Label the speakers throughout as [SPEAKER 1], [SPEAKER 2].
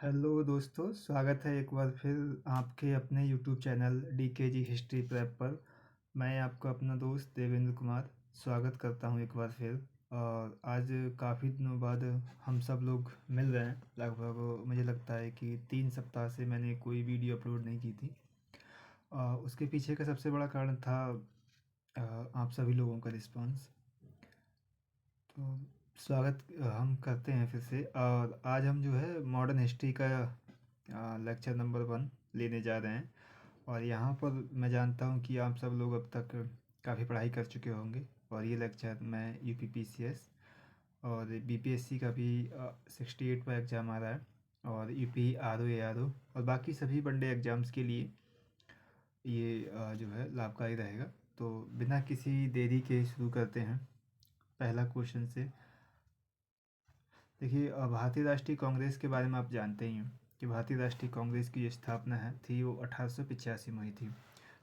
[SPEAKER 1] Hello दोस्तों, स्वागत है एक बार फिर आपके अपने YouTube channel DKG history prep पर। मैं आपका अपना दोस्त देवेंद्र कुमार स्वागत करता हूं एक बार फिर। और आज काफ़ी दिनों बाद हम सब लोग मिल रहे हैं। लगभग मुझे लगता है कि 3 सप्ताह से मैंने कोई वीडियो अपलोड नहीं की थी। उसके पीछे का सबसे बड़ा कारण था आप सभी लोगों का रिस्पांस। तो स्वागत हम करते हैं फिर से। और आज हम जो है मॉडर्न हिस्ट्री का लेक्चर नंबर 1 लेने जा रहे हैं। और यहाँ पर मैं जानता हूँ कि आप सब लोग अब तक काफ़ी पढ़ाई कर चुके होंगे। और ये लेक्चर मैं यूपीपीसीएस और बीपीएससी का भी 68 का एग्ज़ाम आ रहा है, और UP R O A R O और बाकी सभी वनडे एग्ज़ाम्स के लिए ये जो है लाभकारी रहेगा। तो बिना किसी देरी के शुरू करते हैं पहला क्वेश्चन से। देखिए, भारतीय राष्ट्रीय कांग्रेस के बारे में आप जानते ही हैं कि भारतीय राष्ट्रीय कांग्रेस की जो स्थापना है थी वो 1885 में हुई थी।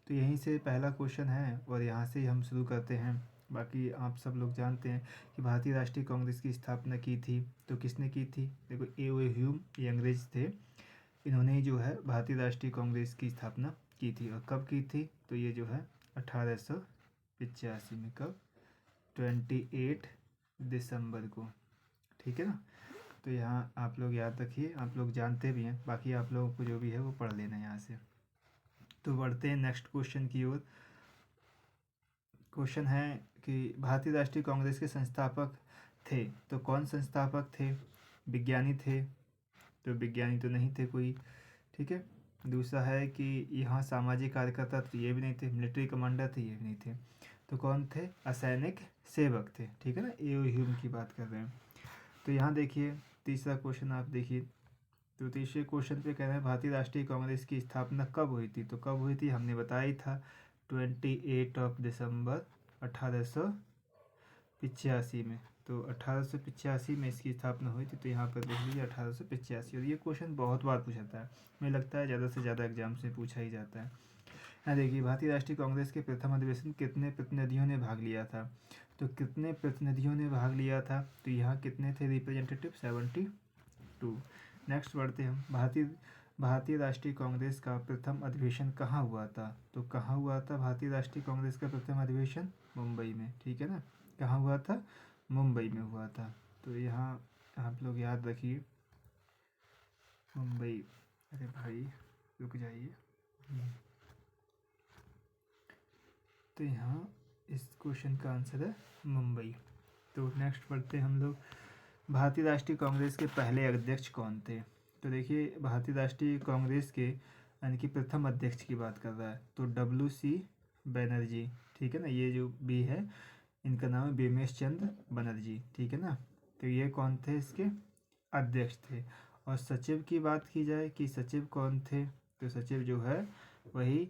[SPEAKER 1] तो यहीं से पहला क्वेश्चन है और यहाँ से ही हम शुरू करते हैं। बाकी आप सब लोग जानते हैं कि भारतीय राष्ट्रीय कांग्रेस की स्थापना की थी तो किसने की थी। देखो, ए ओ ह्यूम, ये अंग्रेज थे। इन्होंने ही जो है भारतीय राष्ट्रीय कांग्रेस की स्थापना की थी। और कब की थी, तो ये जो है 1885 में। कब? 28 दिसंबर को। ठीक है ना। तो यहाँ आप लोग याद रखिए, आप लोग जानते भी हैं, बाकी आप लोगों को जो भी है वो पढ़ लेना यहाँ से। तो बढ़ते हैं नेक्स्ट क्वेश्चन की ओर। क्वेश्चन है कि भारतीय राष्ट्रीय कांग्रेस के संस्थापक थे तो कौन संस्थापक थे। विज्ञानी थे तो विज्ञानी तो नहीं थे कोई। ठीक है। दूसरा है कि यहाँ सामाजिक कार्यकर्ता तो ये भी नहीं थे, मिलिट्री कमांडर थे ये भी नहीं थे। तो कौन थे? असैनिक सेवक थे। ठीक है ना, ए ओ ह्यूम की बात कर रहे हैं। तो यहाँ देखिए तीसरा क्वेश्चन आप देखिए। तो तीसरे क्वेश्चन पे कह रहे हैं भारतीय राष्ट्रीय कांग्रेस की स्थापना कब हुई थी। तो कब हुई थी हमने बताया ही था, 28 दिसंबर 1885 में। तो 1885 में इसकी स्थापना हुई थी। तो यहाँ पर देख लीजिए 1885। और ये क्वेश्चन बहुत बार पूछा था, मुझे लगता है ज़्यादा से ज़्यादा एग्जाम्स में पूछा ही जाता है। यहाँ देखिए, भारतीय राष्ट्रीय कांग्रेस के प्रथम अधिवेशन कितने प्रतिनिधियों ने भाग लिया था। तो कितने प्रतिनिधियों ने भाग लिया था, तो यहाँ कितने थे रिप्रेजेंटेटिव? 72। नेक्स्ट बढ़ते हैं हम। भारतीय राष्ट्रीय कांग्रेस का प्रथम अधिवेशन कहाँ हुआ था। तो कहाँ हुआ था भारतीय राष्ट्रीय कांग्रेस का प्रथम अधिवेशन? मुंबई में। ठीक है ना। कहाँ हुआ था? मुंबई में हुआ था। तो यहाँ आप लोग याद रखिए, मुंबई। अरे भाई रुक जाइए। तो यहाँ इस क्वेश्चन का आंसर है मुंबई। तो नेक्स्ट बढ़ते हैं हम लोग। भारतीय राष्ट्रीय कांग्रेस के पहले अध्यक्ष कौन थे। तो देखिए, भारतीय राष्ट्रीय कांग्रेस के यानी कि प्रथम अध्यक्ष की बात कर रहा है तो WC बनर्जी। ठीक है ना, ये जो भी है इनका नाम है बिमलेश चंद्र बनर्जी। ठीक है ना। तो ये कौन थे? इसके अध्यक्ष थे। और सचिव की बात की जाए कि सचिव कौन थे, तो सचिव जो है वही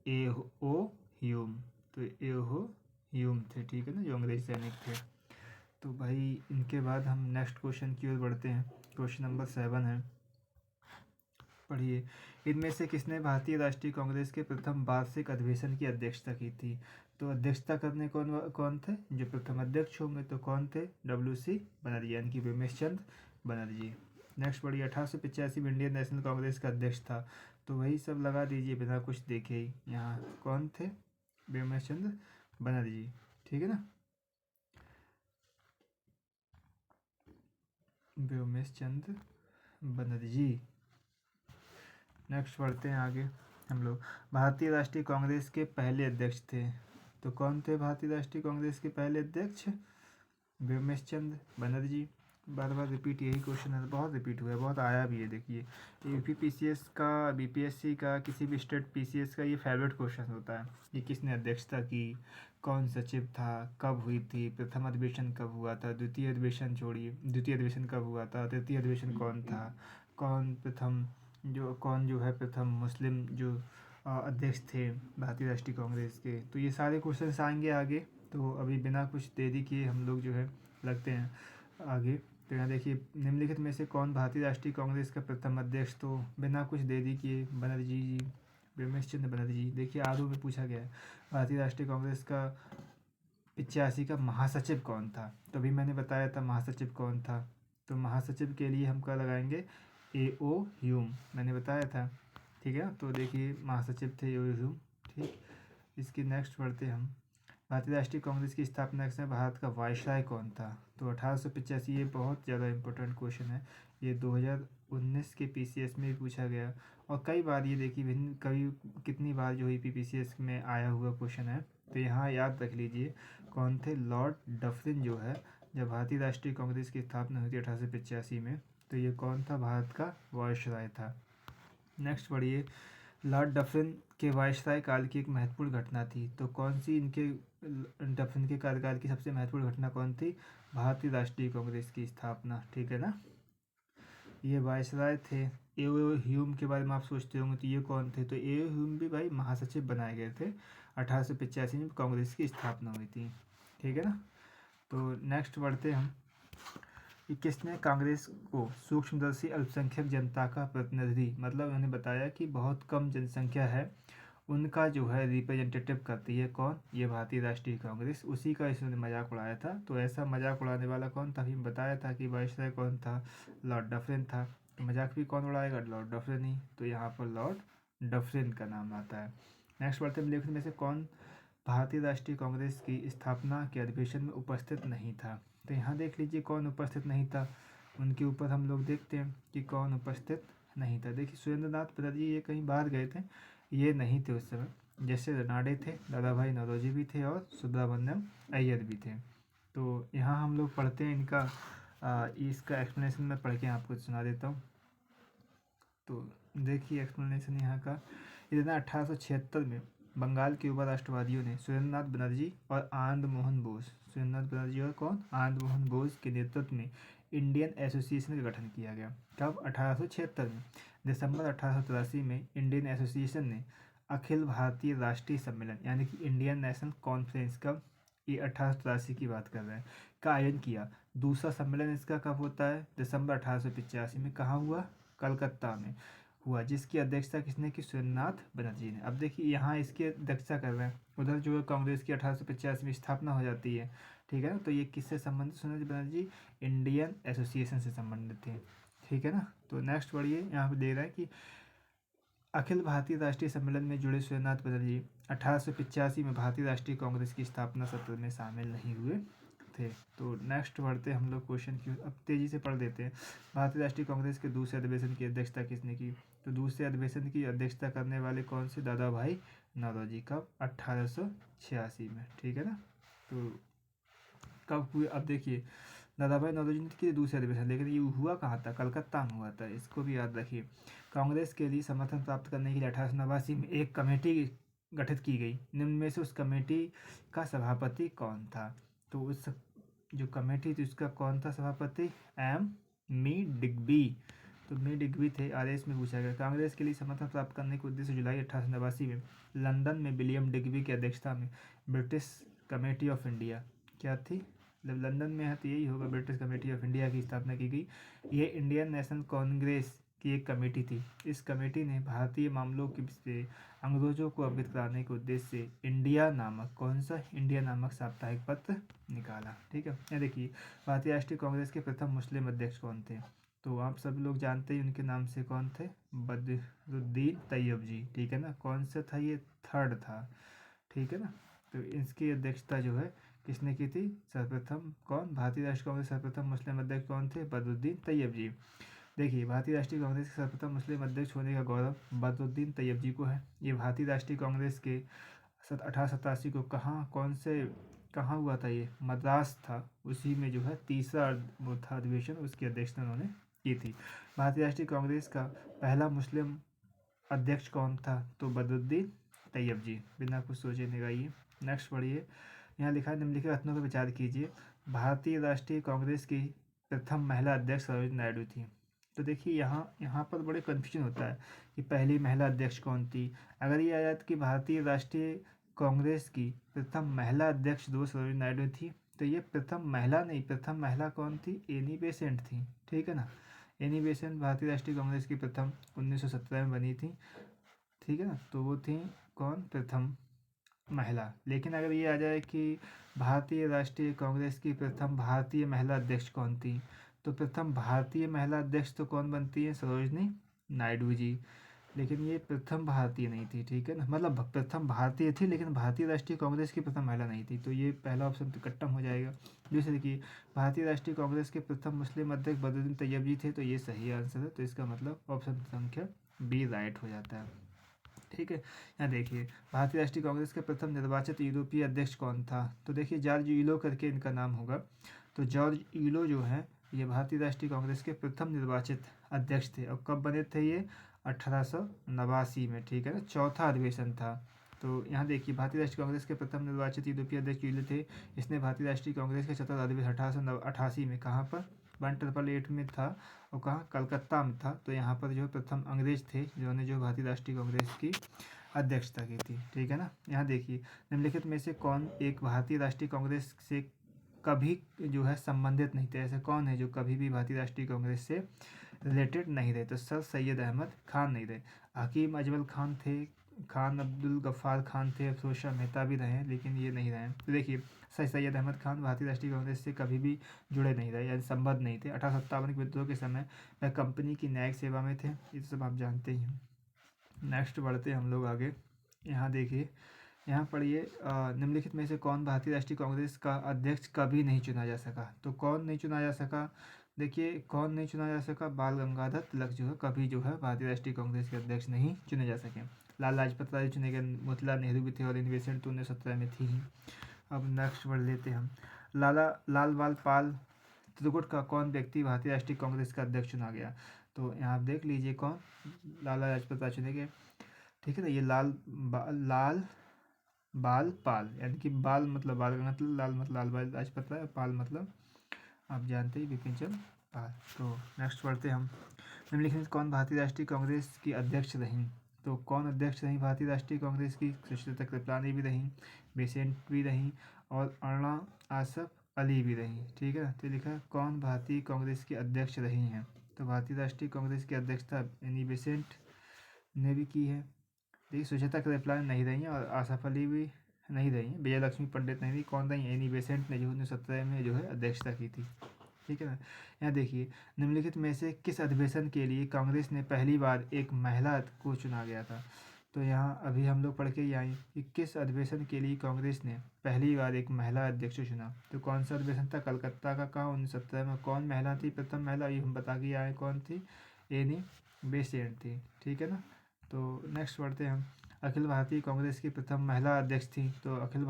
[SPEAKER 1] ए ओ ह्यूम। तो ए ओ ह्यूम थे। ठीक है ना, जो अंग्रेज सैनिक थे। तो भाई इनके बाद हम नेक्स्ट क्वेश्चन की ओर बढ़ते हैं। क्वेश्चन नंबर 7 है, पढ़िए। इनमें से किसने भारतीय राष्ट्रीय कांग्रेस के प्रथम वार्षिक अधिवेशन की अध्यक्षता की थी। तो अध्यक्षता करने कौन कौन थे? जो प्रथम अध्यक्ष होंगे तो कौन थे? WC बनर्जी यानी कि बिमलेश चंद्र बनर्जी। नेक्स्ट पढ़िए। 1885 में इंडियन नेशनल कांग्रेस का अध्यक्ष था। तो वही सब लगा दीजिए बिना कुछ देखे ही। यहाँ कौन थे? बिमलेश चंद्र बनर्जी। ठीक है ना, बिमलेश चंद्र बनर्जी। नेक्स्ट बढ़ते हैं आगे हम लोग। भारतीय राष्ट्रीय कांग्रेस के पहले अध्यक्ष थे तो कौन थे? भारतीय राष्ट्रीय कांग्रेस के पहले अध्यक्ष बिमलेश चंद्र बनर्जी। बार बार रिपीट यही क्वेश्चन है, बहुत रिपीट हुआ है, बहुत आया भी है। देखिए, यूपीपीसीएस का, बीपीएससी का, किसी भी स्टेट पीसीएस का ये फेवरेट क्वेश्चन होता है कि किसने अध्यक्षता की, कौन सचिव था, कब हुई थी, प्रथम अधिवेशन कब हुआ था, द्वितीय अधिवेशन छोड़िए, द्वितीय अधिवेशन कब हुआ था, तृतीय अधिवेशन कौन था, कौन जो है प्रथम मुस्लिम जो अध्यक्ष थे भारतीय राष्ट्रीय कांग्रेस के। तो ये सारे क्वेश्चन आएंगे आगे। तो अभी बिना कुछ देरी किए हम लोग जो है लगते हैं आगे। तो यहाँ देखिए, निम्नलिखित में से कौन भारतीय राष्ट्रीय कांग्रेस का प्रथम अध्यक्ष? तो बिना कुछ देरी किए बनर्जी जी, बिमलेश चंद्र बनर्जी। देखिए आरओ में पूछा गया है भारतीय राष्ट्रीय कांग्रेस का 85 का महासचिव कौन था। तो अभी मैंने बताया था महासचिव कौन था। तो महासचिव के लिए हम क्या लगाएंगे? A.O. ह्यूम, मैंने बताया था, ठीक है। तो देखिए महासचिव थे A.O. ह्यूम, ठीक। इसकी नेक्स्ट पढ़ते हैं हम। भारतीय राष्ट्रीय कांग्रेस की स्थापना के समय भारत का वायसराय कौन था? तो 1885, ये बहुत ज़्यादा इंपॉर्टेंट क्वेश्चन है। ये 2019 के PCS में भी पूछा गया, और कई बार ये देखिए भिन्न कई कितनी बार जो है PCS में आया हुआ क्वेश्चन है। तो यहाँ याद रख लीजिए कौन थे, लॉर्ड डफरिन जो है, जब भारतीय राष्ट्रीय कांग्रेस की स्थापना हुई थी 1885 में, तो ये कौन था, भारत का वायसराय था। नेक्स्ट पढ़िए, लॉर्ड डफरिन के वायसराय काल की एक महत्वपूर्ण घटना थी। तो कौन सी इनके डफरिन के कार्यकाल की सबसे महत्वपूर्ण घटना कौन थी? भारतीय राष्ट्रीय कांग्रेस की स्थापना, ठीक है ना। ये वायसराय थे। A.O. ह्यूम के बारे में आप सोचते होंगे तो ये कौन थे? तो A.O. ह्यूम भी भाई महासचिव बनाए गए थे। 1885 में कांग्रेस की स्थापना हुई थी, ठीक है ना। तो नेक्स्ट बढ़ते हम कि किसने कांग्रेस को सूक्ष्मदर्शी अल्पसंख्यक जनता का प्रतिनिधि, मतलब उन्होंने बताया कि बहुत कम जनसंख्या है उनका जो है रिप्रेजेंटेटिव करती है कौन? ये भारतीय राष्ट्रीय कांग्रेस। उसी का इसने मजाक उड़ाया था। तो ऐसा मजाक उड़ाने वाला कौन था? अभी बताया था कि वायसराय कौन था, लॉर्ड डफरिन था। तो मजाक भी कौन उड़ाएगा? लॉर्ड डफरिन ही। तो यहाँ पर लॉर्ड डफरिन का नाम आता है। नेक्स्ट बढ़ते हैं, लेखन में से कौन भारतीय राष्ट्रीय कांग्रेस की स्थापना के अधिवेशन में उपस्थित नहीं था? तो यहाँ देख लीजिए कौन उपस्थित नहीं था, उनके ऊपर हम लोग देखते हैं कि कौन उपस्थित नहीं था। देखिए सुरेंद्रनाथ बनर्जी ये कहीं बाहर गए थे, ये नहीं थे उस समय। जैसे रनाडे थे, दादा भाई नौरोजी भी थे, और सुब्रमण्यम अय्यर भी थे। तो यहाँ हम लोग पढ़ते हैं इनका इसका एक्सप्लेनेशन मैं पढ़ के आपको सुना देता हूँ। तो देखिए एक्सप्लेनेशन यहाँ का, इतना 1876 में बंगाल के युवा राष्ट्रवादियों ने सुरेंद्रनाथ बनर्जी और आनंद मोहन बोस, सुरेंद्रनाथ बनर्जी और कौन? आनंद मोहन बोस के नेतृत्व में इंडियन एसोसिएशन का गठन किया गया। कब? 1876 में। दिसंबर 1883 में इंडियन एसोसिएशन ने अखिल भारतीय राष्ट्रीय सम्मेलन यानी कि इंडियन नेशनल कॉन्फ्रेंस, कब? ये 1883 की बात कर रहे हैं, का आयोजन किया। दूसरा सम्मेलन इसका कब होता है? दिसंबर 1885 में। कहाँ हुआ? कलकत्ता में हुआ, जिसकी अध्यक्षता किसने की? सुरेंद्रनाथ बनर्जी ने। अब देखिए यहाँ इसकी अध्यक्षता कर रहे हैं, उधर जो है कांग्रेस की 1885 में स्थापना हो जाती है, ठीक है ना। तो ये किससे संबंधित? सुरेंद्रनाथ बनर्जी इंडियन एसोसिएशन से संबंधित थे, ठीक है ना। तो नेक्स्ट बढ़िए, यहाँ पे दे रहा है कि अखिल भारतीय राष्ट्रीय सम्मेलन में जुड़े सुरेंद्रनाथ बनर्जी 1885 में भारतीय राष्ट्रीय कांग्रेस की स्थापना सत्र में शामिल नहीं हुए थे। तो नेक्स्ट बढ़ते हम लोग क्वेश्चन की, अब तेजी से पढ़ देते हैं। भारतीय राष्ट्रीय कांग्रेस के दूसरे अधिवेशन की अध्यक्षता किसने की? तो दूसरे अधिवेशन की अध्यक्षता करने वाले कौन से? दादा भाई नौरोजी। कब? 1886 में, ठीक है ना। तो कब हुए? अब देखिए दादा भाई नौरोजी ने की दूसरे अधिवेशन, लेकिन ये हुआ कहाँ था? कलकत्ता में हुआ था, इसको भी याद रखिए। कांग्रेस के लिए समर्थन प्राप्त करने के लिए 1889 में एक कमेटी गठित की गई। निम्न में से उस कमेटी का सभापति कौन था? तो उस जो कमेटी थी उसका कौन था सभापति? एम मी डिग्बी। तो मी डिग्बी थे। RS में पूछा गया। कांग्रेस के लिए समर्थन प्राप्त करने के उद्देश्य जुलाई 1889 में लंदन में विलियम डिग्बी की अध्यक्षता में ब्रिटिश कमेटी ऑफ इंडिया, क्या थी? जब लंदन में है तो यही होगा, ब्रिटिश कमेटी ऑफ इंडिया की स्थापना की गई। ये इंडियन नेशनल कांग्रेस की एक कमेटी थी। इस कमेटी ने भारतीय मामलों के से अंग्रेजों को अवगत कराने के उद्देश्य से इंडिया नामक, कौन सा? इंडिया नामक साप्ताहिक पत्र निकाला, ठीक है। ये देखिए भारतीय राष्ट्रीय कांग्रेस के प्रथम मुस्लिम अध्यक्ष कौन थे? तो आप सब लोग जानते हैं उनके नाम से, कौन थे? बदरुद्दीन तैयब जी, ठीक है ना। कौन सा था? ये थर्ड था, ठीक है ना। तो इसकी अध्यक्षता जो है किसने की थी? सर्वप्रथम कौन? भारतीय राष्ट्रीय कांग्रेस सर्वप्रथम मुस्लिम अध्यक्ष कौन थे? बदरुद्दीन तैयब जी। देखिए भारतीय राष्ट्रीय कांग्रेस के सर्वप्रथम मुस्लिम अध्यक्ष होने का गौरव बदरुद्दीन तैयब जी को है। ये भारतीय राष्ट्रीय कांग्रेस के 1887 को कहाँ हुआ था? ये मद्रास था, उसी में जो है तीसरा वो था अधिवेशन, उसकी अध्यक्षता उन्होंने की थी। भारतीय राष्ट्रीय कांग्रेस का पहला मुस्लिम अध्यक्ष कौन था? तो बदरुद्दीन तैयब जी, बिना कुछ सोचे लगाइए। नेक्स्ट पढ़िए, यहाँ लिखा है निम्नलिखित कथनों पर विचार कीजिए। भारतीय राष्ट्रीय कांग्रेस की प्रथम महिला अध्यक्ष सरोजिनी नायडू थी। तो देखिए यहाँ पर बड़े कन्फ्यूजन होता है कि पहली महिला अध्यक्ष कौन थी। अगर ये आ जाए कि भारतीय राष्ट्रीय कांग्रेस की प्रथम महिला अध्यक्ष दो सरोजिनी नायडू थी, तो ये प्रथम महिला नहीं, प्रथम महिला कौन थी? एनी बेसेंट थी, ठीक है ना। एनी बेसेंट भारतीय राष्ट्रीय कांग्रेस की प्रथम 1917 में बनी थी, ठीक है ना। तो वो थी कौन? प्रथम महिला। लेकिन अगर ये आ जाए कि भारतीय राष्ट्रीय कांग्रेस की प्रथम भारतीय महिला अध्यक्ष कौन थी, तो प्रथम भारतीय महिला अध्यक्ष तो कौन बनती है? सरोजनी नायडू जी। लेकिन ये प्रथम भारतीय नहीं थी, ठीक है ना, मतलब प्रथम भारतीय थी लेकिन भारतीय राष्ट्रीय कांग्रेस की प्रथम महिला नहीं थी, तो ये पहला ऑप्शन तो कट्टम हो जाएगा। दूसरे देखिए, भारतीय राष्ट्रीय कांग्रेस के प्रथम मुस्लिम अध्यक्ष बदरुद्दीन तैयब जी थे, तो ये सही आंसर है, तो इसका मतलब ऑप्शन संख्या बी राइट हो जाता है, ठीक है। यहाँ देखिए, भारतीय राष्ट्रीय कांग्रेस के प्रथम निर्वाचित यूरोपीय अध्यक्ष कौन था? तो देखिए, जॉर्ज यूलो करके इनका नाम होगा। तो जॉर्ज यूलो जो है ये भारतीय राष्ट्रीय कांग्रेस के प्रथम निर्वाचित अध्यक्ष थे, और कब बने थे ये? 1889 में, ठीक है ना, चौथा अधिवेशन था। तो यहाँ देखिए, भारतीय राष्ट्रीय कांग्रेस के प्रथम निर्वाचित यूरोपीय अध्यक्ष यूलो थे। इसने भारतीय राष्ट्रीय कांग्रेस के चतुर्थ अधिवेशन 1888 में, कहाँ पर? 1888 में था, और कहाँ? कलकत्ता में था। तो यहाँ पर जो प्रथम अंग्रेज थे जिन्होंने जो भारतीय राष्ट्रीय कांग्रेस की अध्यक्षता की थी, ठीक है ना। यहाँ देखिए, निम्नलिखित में से कौन एक भारतीय राष्ट्रीय कांग्रेस से कभी जो है संबंधित नहीं थे? ऐसे कौन है जो कभी भी भारतीय राष्ट्रीय कांग्रेस से रिलेटेड नहीं रहे? तो सर सैयद अहमद खान नहीं रहे, हकीम अजमल खान थे, खान अब्दुल गफ्फार खान थे, अफरोज शाह मेहता भी रहे लेकिन ये नहीं रहे। तो देखिए, सर सैयद अहमद खान भारतीय राष्ट्रीय कांग्रेस से कभी भी जुड़े नहीं रहे, यानी संबद्ध नहीं थे। 1857 के विद्रोह के समय वह कंपनी की न्यायिक सेवा में थे, ये सब आप जानते ही हैं। नेक्स्ट बढ़ते हम लोग आगे। यहाँ देखिए, यहाँ पढ़िए, निम्नलिखित में से कौन भारतीय राष्ट्रीय कांग्रेस का अध्यक्ष कभी नहीं चुना जा सका? तो कौन नहीं चुना जा सका? देखिए, कौन नहीं चुना जा सका? बाल गंगाधर तिलक जो है कभी जो है भारतीय राष्ट्रीय कांग्रेस के अध्यक्ष नहीं चुने जा सके। लाल लाजपत राय चुने गए, मोतीलाल नेहरू भी थे, और एनी बेसेंट तो 1917 में थी ही। अब नेक्स्ट बढ़ लेते हम। लाल बाल पाल त्रिकुट का कौन व्यक्ति भारतीय राष्ट्रीय कांग्रेस का अध्यक्ष चुना गया? तो यहाँ आप देख लीजिए कौन? लाला लाजपत राय चुने गए, ठीक है ना। ये लाल बाल पाल, यानी कि बाल मतलब बाल मतलब लाल मतलब लाल बाल लाजपत राय, पाल मतलब आप जानते ही बिपिन चंद्र पाल। तो नेक्स्ट पढ़ते हम। निम्नलिखित में कौन भारतीय राष्ट्रीय कांग्रेस की अध्यक्ष रहीं? तो कौन अध्यक्ष रहीं भारतीय राष्ट्रीय कांग्रेस की? सुचेता कृपलानी भी रहीं, बेसेंट भी रहीं, और अरुणा आसफ अली भी रहीं, ठीक है ना। तो लिखा है कौन भारतीय कांग्रेस की अध्यक्ष रही हैं? तो भारतीय राष्ट्रीय कांग्रेस की अध्यक्षता एनी बेसेंट ने भी की है। देखिए, सुचेता कृपलानी नहीं रही हैं, और आसफ अली भी नहीं रही हैं, विजय लक्ष्मी पंडित नहीं रही, कौन रही? एनी बेसेंट ने जो 1917 में जो है अध्यक्षता की थी, ठीक है ना। यहाँ देखिए, निम्नलिखित में से किस अधिवेशन के लिए कांग्रेस ने पहली बार एक महिला को चुना गया था? तो यहाँ अभी हम लोग पढ़ के ही आए कि किस अधिवेशन के लिए कांग्रेस ने पहली बार एक महिला अध्यक्ष चुना। तो कौन सा अधिवेशन था? कलकत्ता का, कहाँ? 1917 में। कौन महिला थी प्रथम महिला? ये हम बता के आए, कौन थी? एनी बेसेंट थी, ठीक है ना। तो नेक्स्ट पढ़ते हैं हम। अखिल भारतीय कांग्रेस की प्रथम महिला अध्यक्ष थी। तो अखिल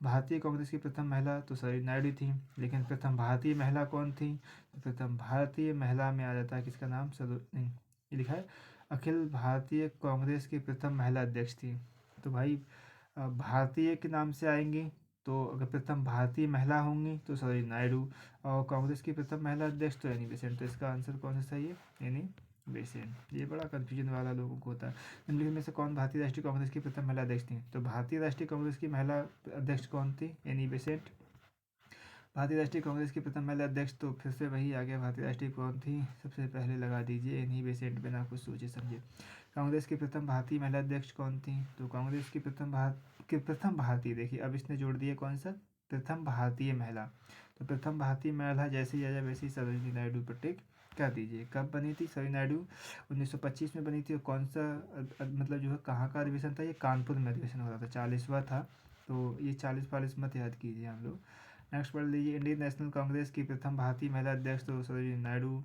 [SPEAKER 1] भारतीय कांग्रेस की प्रथम महिला तो सरोजिनी नायडू थी, लेकिन प्रथम भारतीय महिला कौन थी? तो प्रथम भारतीय महिला में आ जाता है किसका नाम? नहीं, ये लिखा है अखिल भारतीय कांग्रेस की प्रथम महिला अध्यक्ष थी। तो भाई, भारतीय के नाम से आएंगी, तो अगर प्रथम भारतीय महिला होंगी तो सरोजिनी नायडू, और कांग्रेस की प्रथम महिला अध्यक्ष तो एनी बेसेंट। तो इसका आंसर कौन सा सही है? Annie Besant. ये बड़ा कन्फ्यूजन वाला लोगों को होता है। निम्नलिखित में से कौन भारतीय राष्ट्रीय कांग्रेस की प्रथम महिला अध्यक्ष थी? तो भारतीय राष्ट्रीय कांग्रेस की महिला अध्यक्ष कौन थी? Annie Besant. भारतीय राष्ट्रीय कांग्रेस की प्रथम महिला अध्यक्ष तो फिर से वही आ गया, भारतीय राष्ट्रीय कौन थी? सबसे पहले लगा दीजिए एनी बेसेंट, बिना कुछ सोचे समझे। कांग्रेस की प्रथम भारतीय महिला अध्यक्ष कौन थी? तो कांग्रेस की प्रथम भारतीय, देखिए अब इसने जोड़ दिया कौन सा? प्रथम भारतीय महिला। तो प्रथम भारतीय महिला जैसे ही आ जाए वैसे ही सरोजिनी नायडू पर टिक कर दीजिए। कब बनी थी सरोजिनी नायडू? 1925 में बनी थी। और कौन सा मतलब जो है कहाँ का अधिवेशन था? ये कानपुर में अधिवेशन हो रहा था, 40वां था। तो ये 40-40 मत याद कीजिए हम लोग। नेक्स्ट पढ़ लीजिए, इंडियन नेशनल कांग्रेस की प्रथम भारतीय महिला अध्यक्ष तो सरोजिनी नायडू।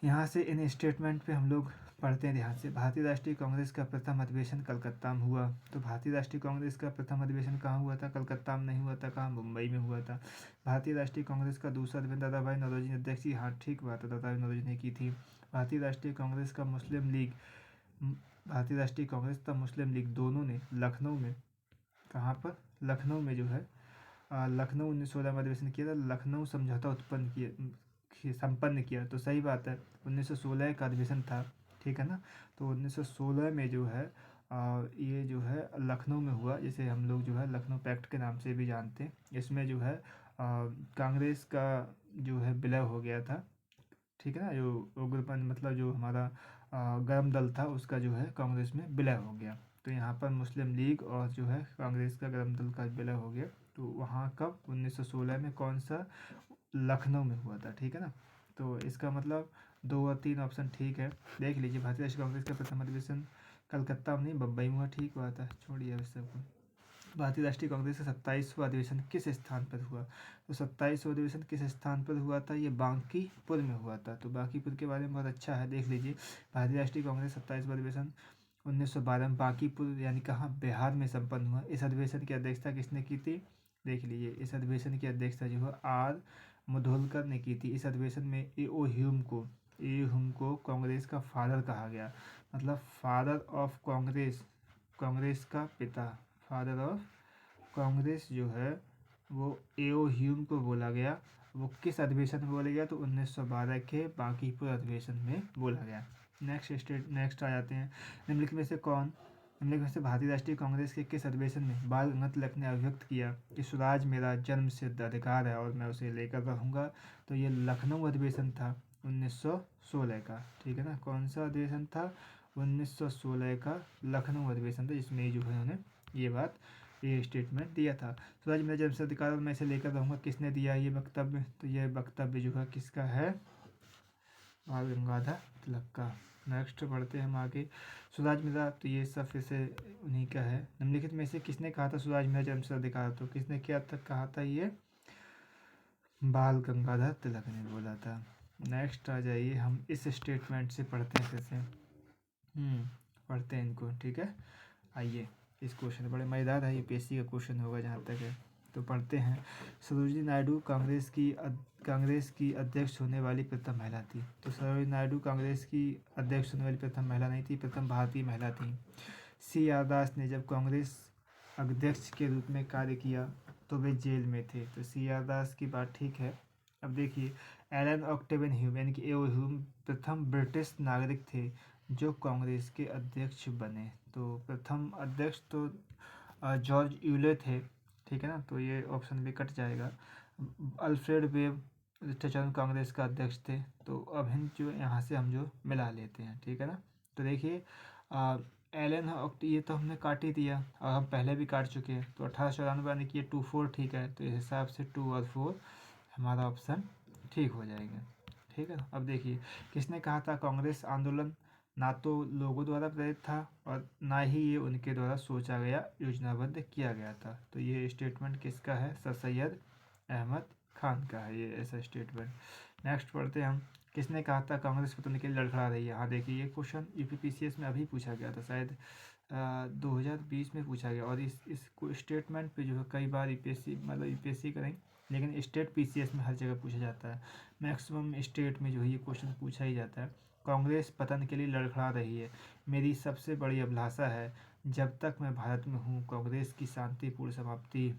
[SPEAKER 1] यहाँ से इन स्टेटमेंट पे हम लोग पढ़ते हैं ध्यान से। भारतीय राष्ट्रीय कांग्रेस का प्रथम अधिवेशन कलकत्ता में हुआ। तो भारतीय राष्ट्रीय कांग्रेस का प्रथम अधिवेशन कहाँ हुआ था? कलकत्ता में नहीं हुआ था, कहाँ? मुंबई में हुआ था। भारतीय राष्ट्रीय कांग्रेस का दूसरा अधिवेशन दादा भाई नौरोजी ने अध्यक्ष की, हाँ ठीक बात है, दादा भाई नौरोजी ने की थी। भारतीय राष्ट्रीय कांग्रेस का मुस्लिम लीग, भारतीय राष्ट्रीय कांग्रेस तथा मुस्लिम लीग दोनों ने लखनऊ में, कहाँ पर? लखनऊ में जो है लखनऊ 1916 में अधिवेशन किया था। लखनऊ समझौता संपन्न किया। तो सही बात है, 1916 का अधिवेशन था, ठीक है ना। तो 1916 में जो है ये जो है लखनऊ में हुआ, जिसे हम लोग जो है लखनऊ पैक्ट के नाम से भी जानते हैं। इसमें जो है कांग्रेस का जो है विलय हो गया था, ठीक है ना। जो उग्रपंथ मतलब जो हमारा गर्म दल था उसका जो है कांग्रेस में विलय हो गया। तो यहाँ पर मुस्लिम लीग और जो है कांग्रेस का गर्म दल का विलय हो गया। तो वहाँ कब? 1916 में। कौन सा? लखनऊ में हुआ था, ठीक है ना। तो इसका मतलब 2 और 3 ऑप्शन ठीक है। देख लीजिए, भारतीय राष्ट्रीय कांग्रेस का प्रथम अधिवेशन कलकत्ता में नहीं बम्बई में हुआ, ठीक हुआ था, छोड़िए अब सबको। भारतीय राष्ट्रीय कांग्रेस का 27वां अधिवेशन किस स्थान पर हुआ? तो 27वां अधिवेशन किस स्थान पर हुआ था? ये बांकीपुर में हुआ था। तो बांकीपुर के बारे में बहुत अच्छा है, देख लीजिए। भारतीय राष्ट्रीय कांग्रेस 27वां अधिवेशन 1912 में बांकीपुर यानी कहाँ, बिहार में संपन्न हुआ। इस अधिवेशन की अध्यक्षता किसने की थी? देख लीजिए, इस अधिवेशन की अध्यक्षता जो है आर मुधोलकर ने की थी। इस अधिवेशन में ए ओ ह्यूम को कांग्रेस का फादर कहा गया, मतलब फादर ऑफ कांग्रेस, कांग्रेस का पिता, फादर ऑफ कांग्रेस जो है वो ए ओ ह्यूम को बोला गया। वो किस अधिवेशन में बोला गया? तो 1912 के बांकीपुर अधिवेशन में बोला गया। नेक्स्ट आ जाते हैं, निम्नलिखित में से भारतीय राष्ट्रीय कांग्रेस के किस अधिवेशन में बाल गंगाधर तिलक ने अभिव्यक्त किया कि स्वराज मेरा जन्म सिद्ध अधिकार है और मैं उसे लेकर रहूंगा? तो ये लखनऊ अधिवेशन था 1916 का, ठीक है ना। कौन सा अधिवेशन था? 1916 का लखनऊ अधिवेशन था, जिसमें जो है उन्होंने ये स्टेटमेंट दिया था। स्वराज मेरा जन्म सिद्ध अधिकार और मैं इसे लेकर रहूंगा, किसने दिया ये वक्तव्य? तो ये वक्तव्य जो है किसका है? बाल गंगाधर तिलक का। नेक्स्ट बढ़ते हैं हम आगे। स्वराज मेरा, तो ये सब फिर से उन्हीं का है। निम्नलिखित में से किसने कहा था स्वराज मेरा जन्म सिद्ध अधिकार? तो किसने क्या तक कहा था? ये बाल गंगाधर तिलक ने बोला था। नेक्स्ट आ जाइए, हम इस स्टेटमेंट से पढ़ते हैं फिर से, पढ़ते हैं इनको, ठीक है। आइए, इस क्वेश्चन बड़े मज़ेदार है, यूपीएससी का क्वेश्चन होगा जहाँ तक है। तो पढ़ते हैं, सरोजिनी नायडू कांग्रेस की अध्यक्ष होने वाली प्रथम महिला थी। तो सरोजिनी नायडू कांग्रेस की अध्यक्ष होने वाली प्रथम महिला नहीं थी, प्रथम भारतीय महिला थी। सी आर दास ने जब कांग्रेस अध्यक्ष के रूप में कार्य किया तो वे जेल में थे। तो सी आर दास की बात ठीक है। अब देखिए, एलन ऑक्टेवियन ह्यूम यानी कि ए.ओ. ह्यूम प्रथम ब्रिटिश नागरिक थे जो कांग्रेस के अध्यक्ष बने। तो प्रथम अध्यक्ष तो जॉर्ज यूले थे, ठीक है ना। तो ये ऑप्शन भी कट जाएगा। अल्फ्रेड वेब चरण कांग्रेस का अध्यक्ष थे। तो अब हम जो यहाँ से हम जो मिला लेते हैं, ठीक है ना। तो देखिए, एलन ये तो हमने काट ही दिया और हम पहले भी काट चुके हैं। तो 1894 यानी कि ये 2-4 ठीक है। तो इस हिसाब से 2 और 4 हमारा ऑप्शन ठीक हो जाएगा, ठीक है। अब देखिए, किसने कहा था कांग्रेस आंदोलन ना तो लोगों द्वारा प्रेरित था और ना ही ये उनके द्वारा सोचा गया योजनाबद्ध किया गया था। तो ये स्टेटमेंट किसका है? सर सैयद अहमद खान का है ये ऐसा स्टेटमेंट। नेक्स्ट पढ़ते हैं हम, किसने कहा था कांग्रेस पतन के लिए लड़खड़ा रही है? हाँ देखिए, ये क्वेश्चन यूपीपीसीएस में अभी पूछा गया था, शायद 2020 में पूछा गया। और इस स्टेटमेंट पे जो है कई बार यूपीएससी का नहीं, लेकिन स्टेट पीसीएस में हर जगह पूछा जाता है। मैक्सिमम स्टेट में जो है ये क्वेश्चन पूछा ही जाता है। कांग्रेस पतन के लिए लड़खड़ा रही है, मेरी सबसे बड़ी अभिलाषा है जब तक मैं भारत में हूँ कांग्रेस की शांतिपूर्ण समाप्ति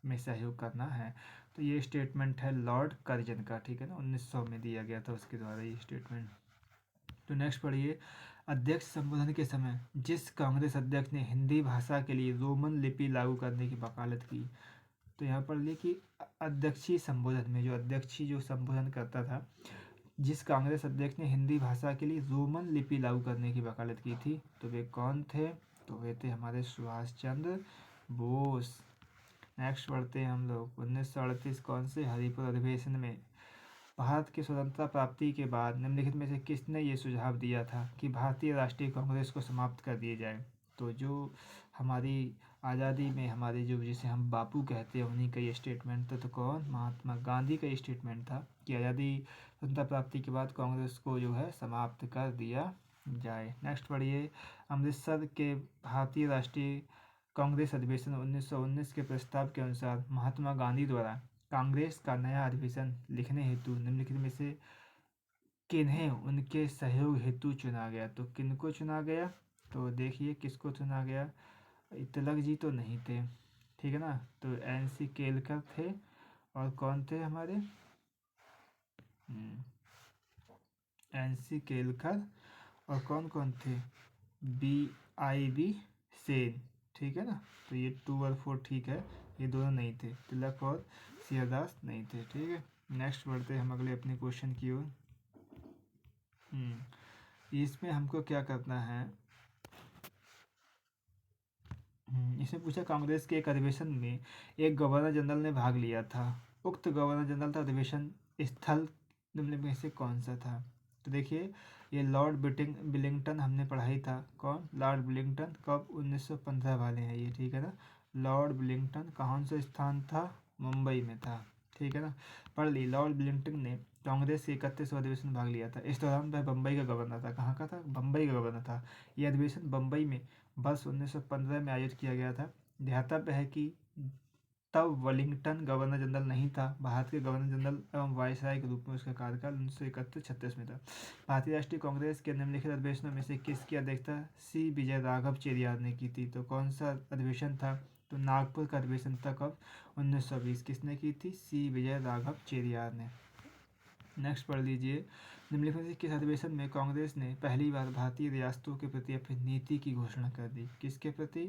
[SPEAKER 1] में सहयोग करना है। तो ये स्टेटमेंट है लॉर्ड कर्जन का, ठीक है ना, 1900 में दिया गया था उसके द्वारा ये स्टेटमेंट। तो नेक्स्ट पढ़िए, अध्यक्ष संबोधन के समय जिस कांग्रेस अध्यक्ष ने हिंदी भाषा के लिए रोमन लिपि लागू करने की वकालत की। तो यहाँ पर लिखिए कि अध्यक्षीय संबोधन में जो अध्यक्षी जो संबोधन करता था, जिस कांग्रेस अध्यक्ष ने हिंदी भाषा के लिए रोमन लिपि लागू करने की वकालत की थी, तो वे कौन थे? तो वे थे हमारे सुभाष चंद्र बोस। नेक्स्ट बढ़ते हैं हम लोग, 1938 कौन से हरिपुर अधिवेशन में भारत की स्वतंत्रता प्राप्ति के बाद निम्नलिखित में से किसने ये सुझाव दिया था कि भारतीय राष्ट्रीय कांग्रेस को समाप्त कर दिया जाए? तो जो हमारी आज़ादी में हमारे जो जिसे हम बापू कहते हैं उन्हीं का ये स्टेटमेंट था। तो कौन? महात्मा गांधी का ये स्टेटमेंट था कि आज़ादी स्वतंत्रता प्राप्ति के बाद कांग्रेस को जो है समाप्त कर दिया जाए। नेक्स्ट पढ़िए, अमृतसर के भारतीय राष्ट्रीय कांग्रेस अधिवेशन 1919 के प्रस्ताव के अनुसार महात्मा गांधी द्वारा कांग्रेस का नया अधिवेशन लिखने हेतु निम्नलिखित में से किन्हें उनके सहयोग हेतु चुना गया? तो किनको चुना गया? तो देखिए किसको चुना गया, तिलक जी तो नहीं थे, ठीक है ना। तो एन.सी. केलकर थे और कौन थे हमारे, एन.सी. केलकर और कौन कौन थे, बी सेन, ठीक है ना। तो ये 2 और 4 ठीक है, ये दोनों नहीं थे, तिलक और सियादास नहीं थे, ठीक है। नेक्स्ट बढ़ते हैं हम अगले अपने क्वेश्चन की ओर। इसमें हमको क्या करना है, इसमें पूछा कांग्रेस के एक अधिवेशन में एक गवर्नर जनरल ने भाग लिया था, उक्त गवर्नर जनरल का अधिवेशन स्थल निम्न में से कौन सा था? तो देखिए ये लॉर्ड बिलिंगटन हमने पढ़ाई था। कौन? Lord Billington. कब? 1915 वाले हैं ये, ठीक है ना। लॉर्ड बिलिंगटन कौन सा स्थान था? मुंबई में था, ठीक है ना। पढ़ ली। लॉर्ड बिलिंगटन ने कांग्रेस के 31वां अधिवेशन में भाग लिया था। इस दौरान वह बम्बई का गवर्नर था। कहाँ का था? बम्बई का गवर्नर था। यह अधिवेशन बम्बई में वर्ष 1915 में आयोजित किया गया था। ध्यातव्य है कि तब वेलिंगटन गवर्नर जनरल नहीं था। भारत के गवर्नर जनरल एवं वायसराय के रूप में उसका कार्यकाल 1931-36 में था। भारतीय राष्ट्रीय कांग्रेस के निम्नलिखित अधिवेशनों में से किसकी अध्यक्षता सी विजय राघव चेरियार ने की थी? तो कौन सा अधिवेशन था? तो नागपुर का अधिवेशन था। कब? 1920। किसने की थी? सी विजय राघव चेरियार ने। नेक्स्ट पढ़ लीजिए। निम्नलिखित में से किस अधिवेशन में कांग्रेस ने पहली बार भारतीय रियासतों के प्रति अपनी नीति की घोषणा कर दी? किसके प्रति?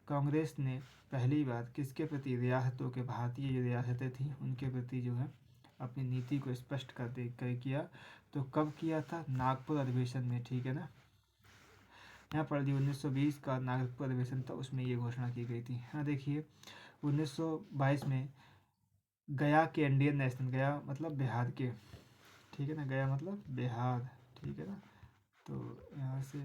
[SPEAKER 1] कांग्रेस ने पहली बार किसके प्रति? रियासतों के, भारतीय जो रियासतें थी उनके प्रति जो है अपनी नीति को स्पष्ट कर किया। तो कब किया था? नागपुर अधिवेशन में, ठीक है ना। यहाँ पढ़ ली 1920 का नागपुर अधिवेशन था, उसमें ये घोषणा की गई थी। हाँ देखिए 1922 में गया के इंडियन नेशनल, गया मतलब बिहार के, ठीक है ना, गया मतलब बिहार, ठीक है ना। तो यहाँ से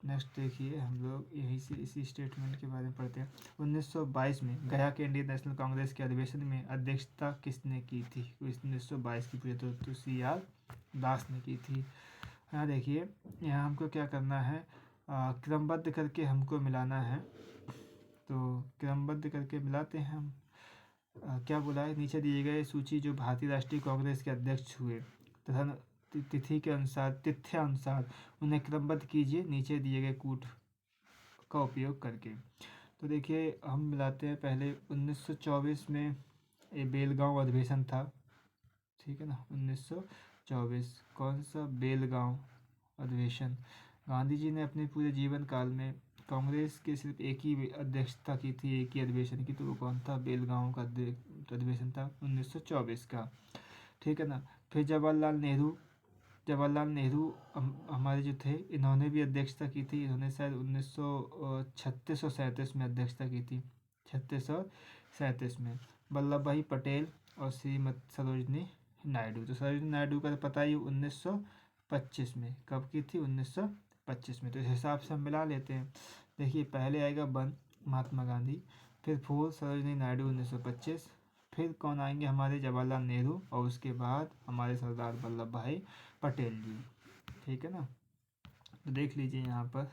[SPEAKER 1] नेक्स्ट देखिए हम लोग यहीं से इसी स्टेटमेंट के बारे में पढ़ते हैं। 1922 में गया के इंडियन नेशनल कांग्रेस के अधिवेशन में अध्यक्षता किसने की थी? 1922 की पूछे तो CR दास ने की थी। यहाँ देखिए यहाँ हमको क्या करना है, क्रमबद्ध करके हमको मिलाना है। तो क्रमबद्ध करके मिलाते हैं हम। क्या बोला है? नीचे दिए गए सूची जो भारतीय राष्ट्रीय कांग्रेस के अध्यक्ष हुए तथा तिथि के अनुसार, तिथ्यानुसार उन्हें क्रमबद्ध कीजिए नीचे दिए गए कूट का उपयोग करके। तो देखिए हम मिलाते हैं। पहले 1924 में ये बेलगांव अधिवेशन था, ठीक है ना। 1924 कौन सा? बेलगांव अधिवेशन। गांधी जी ने अपने पूरे जीवन काल में कांग्रेस के सिर्फ एक ही अध्यक्षता की थी, एक ही अधिवेशन की, तो वो कौन था? बेलगांव का अधिवेशन था 1924 का, ठीक है ना। फिर जवाहरलाल नेहरू हमारे जो थे, इन्होंने भी अध्यक्षता की थी। इन्होंने शायद 1936 और 37 में अध्यक्षता की थी, 36 और 37 में। वल्लभ भाई पटेल और श्रीमती सरोजनी नायडू। तो सरोजनी नायडू का तो पता ही 1925 में। कब की थी? 1925 में। तो इस हिसाब से हम मिला लेते हैं। देखिए पहले आएगा 1 महात्मा गांधी, फिर 4 सरोजनी नायडू 1925, फिर कौन आएंगे? हमारे जवाहरलाल नेहरू, और उसके बाद हमारे सरदार वल्लभ भाई पटेल जी, ठीक है ना। तो देख लीजिए यहाँ पर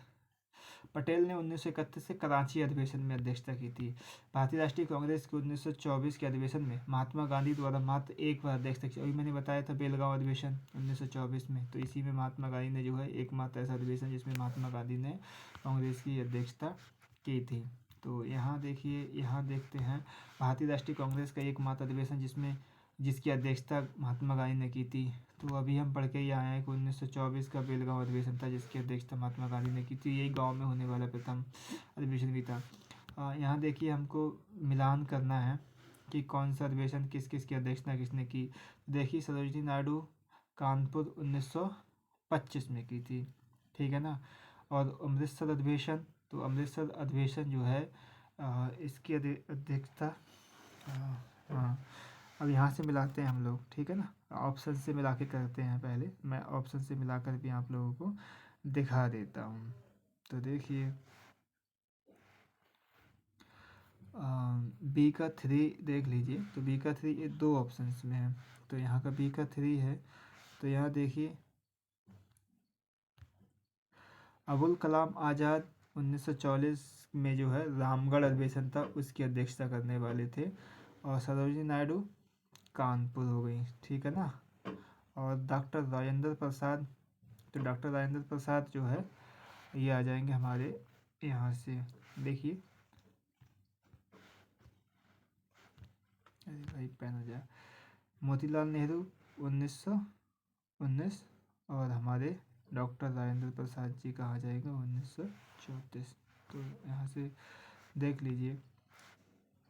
[SPEAKER 1] पटेल ने 1931 से कराची अधिवेशन में अध्यक्षता की थी। भारतीय राष्ट्रीय कांग्रेस के 1924 के अधिवेशन में महात्मा गांधी द्वारा मात्र एक बार अध्यक्षता की। अभी मैंने बताया था बेलगांव अधिवेशन 1924 में, तो इसी में महात्मा गांधी ने जो है एकमात्र ऐसा अधिवेशन जिसमें महात्मा गांधी ने कांग्रेस की अध्यक्षता की थी। तो यहाँ देखिए, यहाँ देखते हैं भारतीय राष्ट्रीय कांग्रेस का एकमात्र अधिवेशन जिसकी अध्यक्षता महात्मा गांधी ने की थी। तो अभी हम पढ़ के ही आए हैं कि 1924 का बेलगांव अधिवेशन था जिसकी अध्यक्षता महात्मा गांधी ने की थी। यही गांव में होने वाला प्रथम अधिवेशन भी था। यहाँ देखिए हमको मिलान करना है कि कौन सा अधिवेशन किस किस की अध्यक्षता किसने की। देखिए सरोजनी नायडू कानपुर 1925 में की थी, ठीक है ना। और अमृतसर अधिवेशन, तो अमृतसर अधिवेशन जो है इसकी अध्यक्षता, हाँ अब यहाँ से मिलाते हैं हम लोग, ठीक है ना। ऑप्शन से मिला के करते हैं। पहले मैं ऑप्शन से मिलाकर भी आप लोगों को दिखा देता हूँ। तो देखिए बी का 3 देख लीजिए। तो बी का 3 ये 2 ऑप्शंस में है। तो यहाँ का बी का 3 है। तो यहाँ देखिए अबुल कलाम आज़ाद 1940 में जो है रामगढ़ अधिवेशन था उसकी अध्यक्षता करने वाले थे। और सरोजिनी नायडू कानपुर हो गई, ठीक है ना। और डॉक्टर राजेंद्र प्रसाद, तो डॉक्टर राजेंद्र प्रसाद जो है ये आ जाएंगे हमारे यहाँ से। देखिए अरे भाई पेन हो जाए। मोतीलाल नेहरू 1919 और हमारे डॉक्टर राजेंद्र प्रसाद जी का आ जाएगा 1934। तो यहाँ से देख लीजिए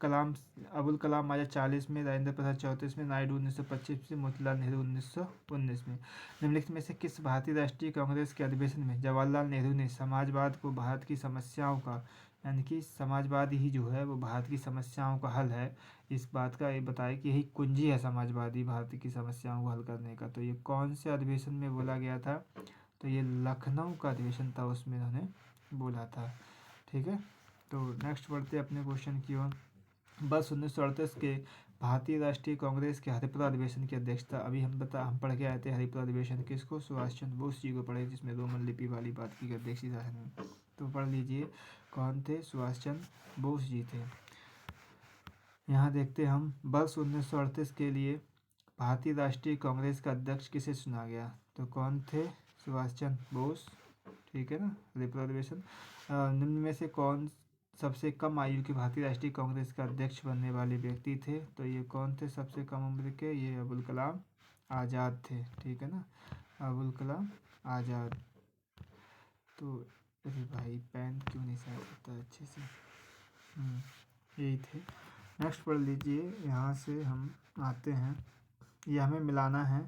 [SPEAKER 1] कलाम, अबुल कलाम आज़ाद 40 में, राजेंद्र प्रसाद 34 में, नायडू 1925 में, मोतीलाल नेहरू 1919 में। निम्नलिखित में से किस भारतीय राष्ट्रीय कांग्रेस के अधिवेशन में जवाहरलाल नेहरू ने समाजवाद को भारत की समस्याओं का यानी कि समाजवाद ही जो है वो भारत की समस्याओं का हल है। इस बात का ये बताए कि यही कुंजी है समाजवादी भारत की समस्याओं को हल करने का। तो ये कौन से अधिवेशन में बोला गया था? तो ये लखनऊ का अधिवेशन था, उसमें इन्होंने बोला था। ठीक है, तो नेक्स्ट बढ़ते अपने क्वेश्चन की ओर। वर्ष 1938 के भारतीय राष्ट्रीय कांग्रेस के हरिपुरा अधिवेशन की अध्यक्षता, अभी हम पढ़ के आए थे हरिपुरा अधिवेशन किसको? सुभाष चंद्र बोस जी को पढ़े, जिसमें रोमन लिपि वाली बात की अध्यक्षता है। तो पढ़ लीजिए कौन थे? सुभाष चंद्र बोस जी थे। यहाँ देखते हम वर्ष 1938 के लिए भारतीय राष्ट्रीय कांग्रेस का अध्यक्ष किसे चुना गया? तो कौन थे? सुभाष चंद्र बोस। ठीक है ना, हरिपुरा अधिवेशन। निम्न में से कौन सबसे कम आयु के भारतीय राष्ट्रीय कांग्रेस का अध्यक्ष बनने वाले व्यक्ति थे? तो ये कौन थे सबसे कम उम्र के? ये अबुल कलाम आज़ाद थे। ठीक है ना, अबुल कलाम आज़ाद। तो अरे भाई पेन क्यों नहीं साफ होता अच्छे से? यही थे। नेक्स्ट पढ़ लीजिए, यहाँ से हम आते हैं, ये हमें मिलाना है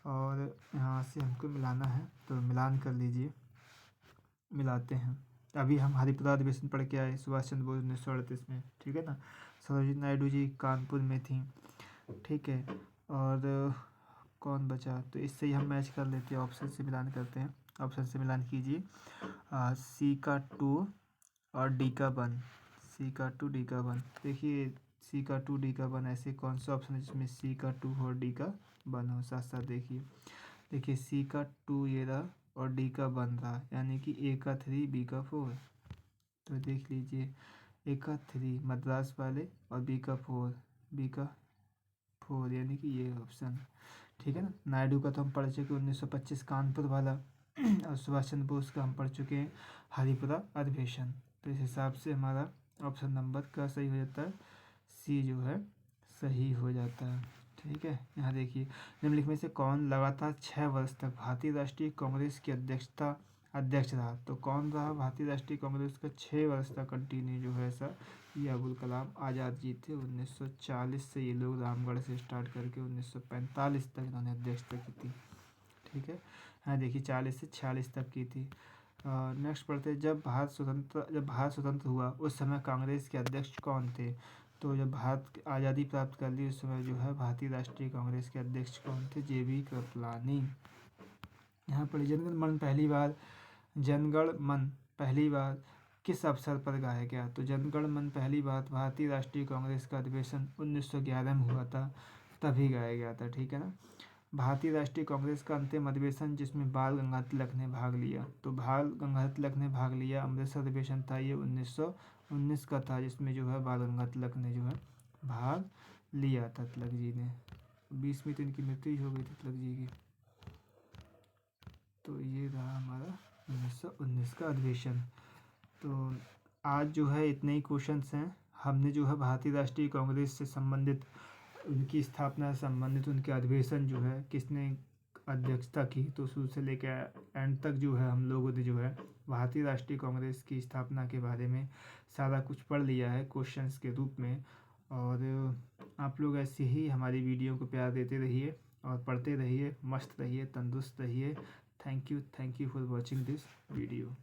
[SPEAKER 1] और यहाँ से हमको मिलाना है, तो मिलान कर लीजिए, मिलाते हैं। अभी हम हरिपुरा अधिवेशन पढ़ के आए, सुभाष चंद्र बोस 1938 में। ठीक है ना, सरोजिनी नायडू जी कानपुर में थी। ठीक है, और कौन बचा? तो इससे ही हम मैच कर लेते हैं, ऑप्शन से मिलान करते हैं। ऑप्शन से मिलान कीजिए, सी का 2 और डी का 1। सी का 2 डी का 1। देखिए सी का 2 डी का 1 ऐसे कौन सा ऑप्शन है जिसमें सी का 2 और डी का 1 हो? साथ साथ देखिए सी का 2 ये रहा और डी का 1 रहा, यानी कि ए का 3 बी का 4। तो देख लीजिए, ए का 3 मद्रास वाले और बी का 4 यानी कि ये ऑप्शन। ठीक है ना, नायडू का तो हम पढ़ चुके 1925 कानपुर वाला और सुभाष चंद्र बोस का हम पढ़ चुके हैं हरिपुरा अधिवेशन। तो इस हिसाब से हमारा ऑप्शन नंबर का सही हो जाता है, सी जो है सही हो जाता है। ठीक है, यहाँ देखिए निम्नलिखित में से कौन लगातार 6 वर्ष तक भारतीय राष्ट्रीय कांग्रेस की अध्यक्ष रहा? तो कौन रहा भारतीय राष्ट्रीय कांग्रेस का 6 वर्ष तक कंटिन्यू जो है ऐसा? ये अबुल कलाम आज़ाद जी थे। 1940 से ये लोग रामगढ़ से स्टार्ट करके 1945 तक इन्होंने अध्यक्षता की थी। ठीक है, हाँ देखिए 40 से 46 तक की थी। नेक्स्ट पढ़ते हैं, जब भारत स्वतंत्र हुआ उस समय कांग्रेस के अध्यक्ष कौन थे? तो जब भारत आज़ादी प्राप्त कर ली उस समय जो है भारतीय राष्ट्रीय कांग्रेस के अध्यक्ष कौन थे? JB कृपलानी। यहाँ पर जनगण मन पहली बार किस अवसर पर गाया गया? तो जनगण मन पहली बार भारतीय राष्ट्रीय कांग्रेस का अधिवेशन 1911 में हुआ था, तभी गाया गया था। ठीक है ना, भारतीय राष्ट्रीय कांग्रेस का अंतिम अधिवेशन जिसमें बाल गंगाधर तिलक ने भाग लिया, तो बाल गंगाधर तिलक ने भाग लिया, अमृतसर अधिवेशन था ये 1919 का था, जिसमें जो है बाल गंगाधर तिलक ने जो है भाग लिया था। तिलक जी ने 20 में तो इनकी मृत्यु हो गई थी तिलक जी की। तो ये रहा हमारा 1919 का अधिवेशन। तो आज जो है इतने ही क्वेश्चंस हैं। हमने जो है भारतीय राष्ट्रीय कांग्रेस से संबंधित, उनकी स्थापना से संबंधित, उनके अधिवेशन जो है किसने अध्यक्षता की, तो शुरू से लेकर एंड तक जो है हम लोगों ने जो है भारतीय राष्ट्रीय कांग्रेस की स्थापना के बारे में सारा कुछ पढ़ लिया है क्वेश्चंस के रूप में। और आप लोग ऐसे ही हमारी वीडियो को प्यार देते रहिए और पढ़ते रहिए, मस्त रहिए, तंदुरुस्त रहिए। Thank you for watching this video.